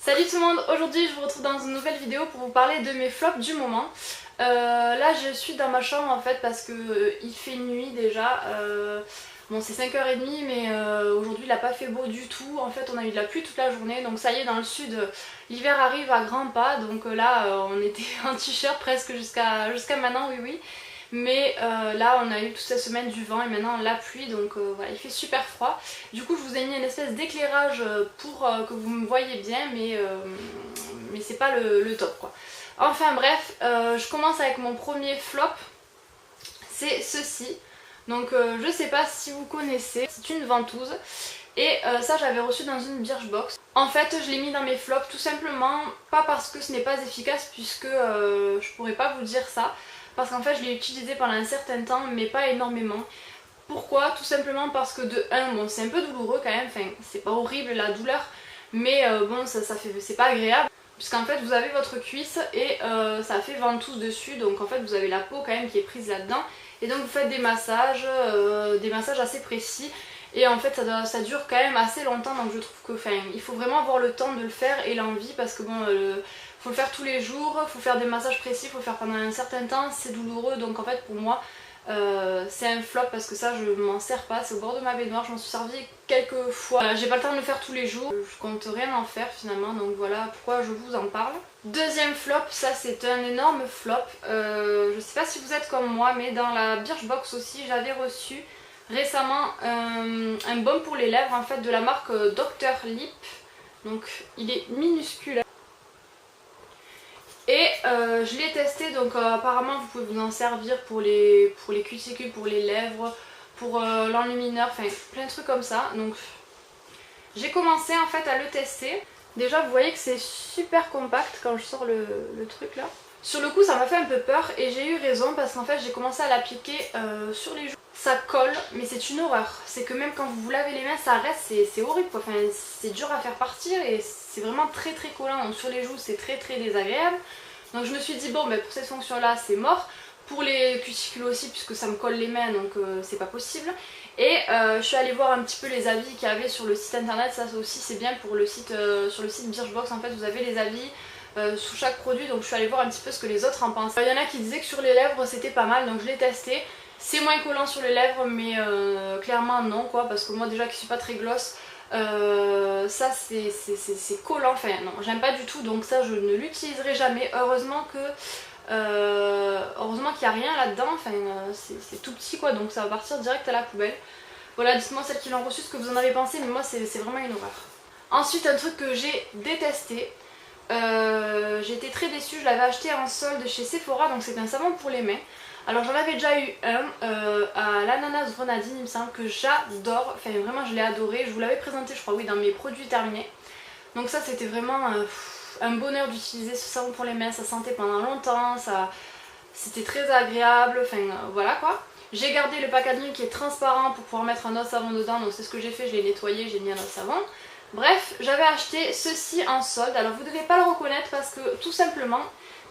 Salut tout le monde, aujourd'hui je vous retrouve dans une nouvelle vidéo pour vous parler de mes flops du moment. Là je suis dans ma chambre en fait parce que il fait nuit déjà. Bon c'est 5h30 mais aujourd'hui il n'a pas fait beau du tout. En fait on a eu de la pluie toute la journée donc ça y est dans le sud l'hiver arrive à grands pas. Donc là on était en t-shirt presque jusqu'à maintenant, oui. Mais là on a eu toute cette semaine du vent et maintenant la pluie donc voilà il fait super froid. Du coup je vous ai mis une espèce d'éclairage pour que vous me voyez bien mais c'est pas le top quoi. Enfin bref, je commence avec mon premier flop, c'est ceci. Donc je sais pas si vous connaissez, c'est une ventouse. Et ça j'avais reçu dans une Birchbox. En fait je l'ai mis dans mes flops tout simplement, pas parce que ce n'est pas efficace puisque je pourrais pas vous dire ça. Parce qu'en fait je l'ai utilisé pendant un certain temps mais pas énormément. Pourquoi? Tout simplement parce que de 1, bon c'est un peu douloureux quand même, enfin c'est pas horrible la douleur, mais bon c'est pas agréable. Puisqu'en fait vous avez votre cuisse et ça fait ventouse dessus, donc en fait vous avez la peau quand même qui est prise là-dedans. Et donc vous faites des massages assez précis. Et en fait ça dure quand même assez longtemps, donc je trouve que il faut vraiment avoir le temps de le faire et l'envie parce que bon faut le faire tous les jours, faut faire des massages précis, faut le faire pendant un certain temps, c'est douloureux donc en fait pour moi c'est un flop parce que ça je m'en sers pas, c'est au bord de ma baignoire, je m'en suis servi quelques fois. J'ai pas le temps de le faire tous les jours, je compte rien en faire finalement donc voilà pourquoi je vous en parle. Deuxième flop, ça c'est un énorme flop, je sais pas si vous êtes comme moi mais dans la Birchbox aussi j'avais reçu récemment un baume pour les lèvres en fait de la marque Dr Lip, donc il est minuscule. Et je l'ai testé donc apparemment vous pouvez vous en servir pour les cuticules, pour les lèvres, pour l'enlumineur, enfin plein de trucs comme ça. Donc j'ai commencé en fait à le tester. Déjà vous voyez que c'est super compact quand je sors le truc là. Sur le coup ça m'a fait un peu peur et j'ai eu raison parce qu'en fait j'ai commencé à l'appliquer sur les joues. Ça colle mais c'est une horreur. C'est que même quand vous vous lavez les mains ça reste, c'est horrible quoi. Enfin, c'est dur à faire partir et c'est vraiment très collant. Donc sur les joues c'est très désagréable. Donc je me suis dit bon ben pour cette fonction là c'est mort. Pour les cuticules aussi puisque ça me colle les mains donc c'est pas possible. Et je suis allée voir un petit peu les avis qu'il y avait sur le site internet. Ça aussi c'est bien pour le site, sur le site Birchbox en fait vous avez les avis sous chaque produit, donc je suis allée voir un petit peu ce que les autres en pensent. Il y en a qui disaient que sur les lèvres c'était pas mal donc je l'ai testé. C'est moins collant sur les lèvres mais clairement non quoi, parce que moi déjà qui suis pas très gloss, ça c'est collant, enfin non j'aime pas du tout donc ça je ne l'utiliserai jamais. Heureusement qu'il n'y a rien là-dedans, enfin c'est tout petit quoi donc ça va partir direct à la poubelle. Voilà, dites-moi celles qui l'ont reçu ce que vous en avez pensé mais moi c'est vraiment une horreur. Ensuite un truc que j'ai détesté, j'ai été très déçue, je l'avais acheté en solde chez Sephora, donc c'est un savon pour les mains. Alors j'en avais déjà eu un à l'ananas grenadine il me semble, que j'adore, enfin vraiment je l'ai adoré, je vous l'avais présenté je crois oui dans mes produits terminés. Donc ça c'était vraiment un bonheur d'utiliser ce savon pour les mains, ça sentait pendant longtemps, c'était très agréable, enfin voilà quoi. J'ai gardé le packaging qui est transparent pour pouvoir mettre un autre savon dedans, donc c'est ce que j'ai fait, je l'ai nettoyé, j'ai mis un autre savon. Bref, j'avais acheté ceci en solde, alors vous ne devez pas le reconnaître parce que tout simplement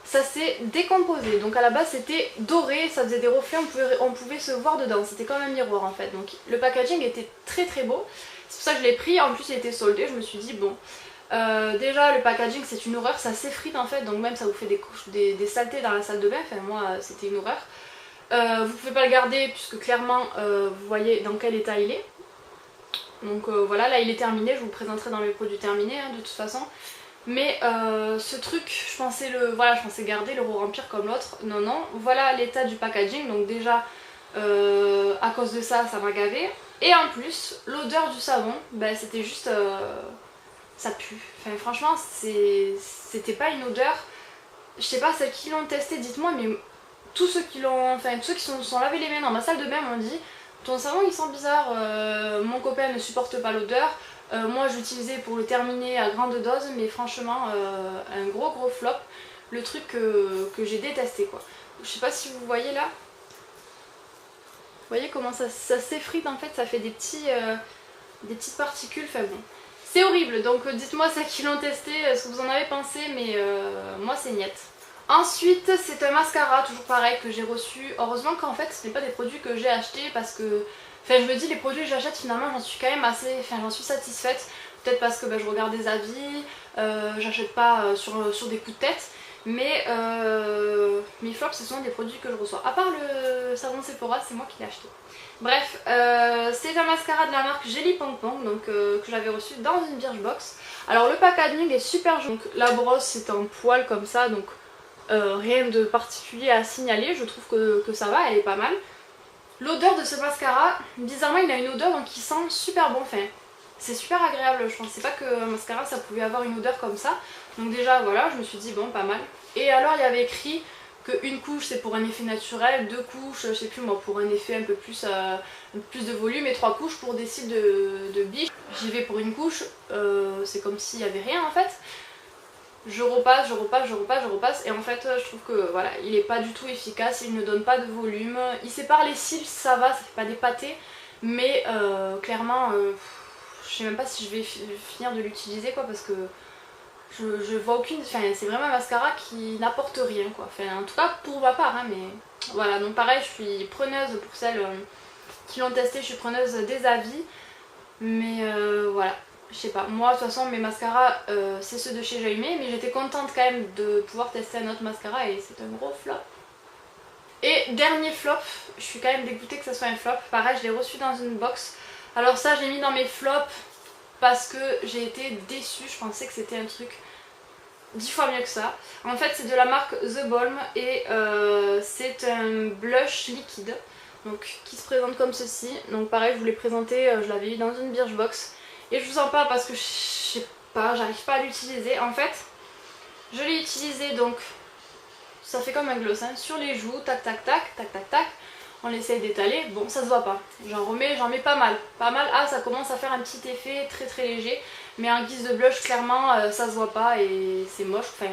ça s'est décomposé. Donc à la base c'était doré, ça faisait des reflets, on pouvait se voir dedans, c'était comme un miroir en fait. Donc le packaging était très beau, c'est pour ça que je l'ai pris, en plus il était soldé, je me suis dit bon, déjà le packaging c'est une horreur, ça s'effrite en fait, donc même ça vous fait des saletés dans la salle de bain, enfin moi c'était une horreur. Vous pouvez pas le garder puisque clairement vous voyez dans quel état il est. Donc voilà, là il est terminé, je vous le présenterai dans mes produits terminés hein, de toute façon. Mais ce truc, je pensais garder, le remplir comme l'autre. Non, voilà l'état du packaging. Donc déjà, à cause de ça, ça m'a gavé. Et en plus, l'odeur du savon, ben, c'était juste... ça pue. Enfin franchement, c'était pas une odeur... Je sais pas, celles qui l'ont testé, dites-moi, mais tous ceux qui se sont lavé les mains dans ma salle de bain m'ont dit ton savon il sent bizarre, mon copain ne supporte pas l'odeur, moi j'utilisais pour le terminer à grande dose mais franchement un gros flop, le truc que j'ai détesté quoi. Je sais pas si vous voyez là, vous voyez comment ça s'effrite en fait, ça fait des petites particules, enfin bon. C'est horrible donc dites-moi ceux qui l'ont testé ce que vous en avez pensé mais moi c'est niette. Ensuite c'est un mascara, toujours pareil, que j'ai reçu. Heureusement qu'en fait ce n'est pas des produits que j'ai achetés parce que... Enfin je me dis les produits que j'achète finalement j'en suis quand même assez... Enfin j'en suis satisfaite. peut-être parce que je regarde des avis, j'achète pas sur des coups de tête. Mais mes flops, ce sont des produits que je reçois. À part le savon Sephora, c'est moi qui l'ai acheté. Bref, c'est un mascara de la marque Jelly Pong Pong, donc, que j'avais reçu dans une Birchbox. Alors le packaging est super joli. Donc la brosse c'est en poil comme ça, donc rien de particulier à signaler. Je trouve que ça va, elle est pas mal. L'odeur de ce mascara, bizarrement il a une odeur donc il sent super bon. Enfin, c'est super agréable, je pensais pas qu'un mascara ça pouvait avoir une odeur comme ça. Donc déjà voilà, je me suis dit bon, pas mal. Et alors il y avait écrit qu'une couche c'est pour un effet naturel, 2 couches, je sais plus moi, pour un effet un peu plus de volume, et 3 couches pour des cils de biche. J'y vais pour une couche, c'est comme s'il n'y avait rien en fait. Je repasse, et en fait je trouve que voilà, il est pas du tout efficace, il ne donne pas de volume. Il sépare les cils, ça va, ça fait pas des pâtés, mais clairement je sais même pas si je vais finir de l'utiliser quoi, parce que je vois aucune, enfin c'est vraiment un mascara qui n'apporte rien quoi, enfin en tout cas pour ma part hein, mais voilà. Donc pareil, je suis preneuse pour celles qui l'ont testé, je suis preneuse des avis, mais voilà, je sais pas, moi de toute façon mes mascaras c'est ceux de chez Jaime, mais j'étais contente quand même de pouvoir tester un autre mascara et c'est un gros flop. Et dernier flop, je suis quand même dégoûtée que ça soit un flop, pareil je l'ai reçu dans une box. Alors ça j'ai mis dans mes flops parce que j'ai été déçue, je pensais que c'était un truc 10 fois mieux que ça. En fait c'est de la marque The Balm et c'est un blush liquide donc, qui se présente comme ceci. Donc pareil je vous l'ai présenté, je l'avais eu dans une Birchbox et je vous en parle parce que je sais pas, j'arrive pas à l'utiliser. En fait je l'ai utilisé donc ça fait comme un gloss hein, sur les joues, tac tac tac tac tac tac. On essaye d'étaler, bon ça se voit pas, j'en mets pas mal, ah ça commence à faire un petit effet très très léger, mais en guise de blush clairement ça se voit pas et c'est moche, enfin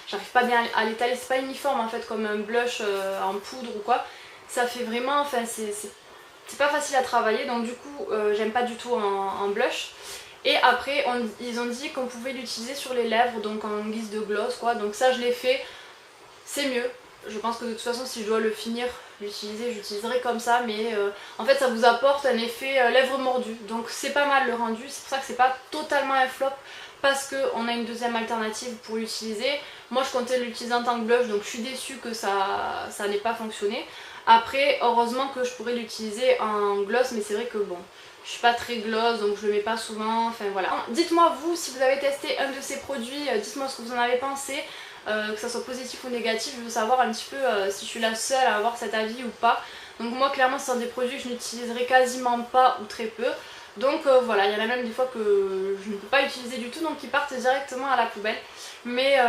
j'arrive pas bien à l'étaler, c'est pas uniforme en fait comme un blush en poudre ou quoi, ça fait vraiment, enfin c'est pas facile à travailler, donc du coup j'aime pas du tout en blush. Et après ils ont dit qu'on pouvait l'utiliser sur les lèvres, donc en guise de gloss quoi, donc ça je l'ai fait, c'est mieux. Je pense que de toute façon si je dois le finir, l'utiliser, j'utiliserai comme ça, mais en fait ça vous apporte un effet lèvres mordues, donc c'est pas mal le rendu, c'est pour ça que c'est pas totalement un flop, parce qu'on a une deuxième alternative pour l'utiliser. Moi je comptais l'utiliser en tant que blush, donc je suis déçue que ça n'ait pas fonctionné. Après heureusement que je pourrais l'utiliser en gloss, mais c'est vrai que bon, je suis pas très gloss donc je le mets pas souvent, enfin voilà. Dites-moi vous si vous avez testé un de ces produits, dites-moi ce que vous en avez pensé. Que ça soit positif ou négatif, je veux savoir un petit peu si je suis la seule à avoir cet avis ou pas. Donc moi clairement ce sont des produits que je n'utiliserai quasiment pas ou très peu. Donc voilà, il y en a même des fois que je ne peux pas utiliser du tout, donc ils partent directement à la poubelle. Mais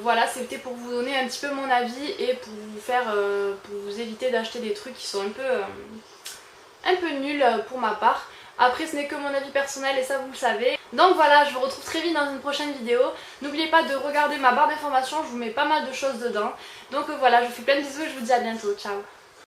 voilà, c'était pour vous donner un petit peu mon avis et pour vous faire, pour vous éviter d'acheter des trucs qui sont un peu nuls pour ma part. Après ce n'est que mon avis personnel et ça vous le savez. Donc voilà, je vous retrouve très vite dans une prochaine vidéo. N'oubliez pas de regarder ma barre d'informations, je vous mets pas mal de choses dedans. Donc voilà, je vous fais plein de bisous et je vous dis à bientôt, ciao.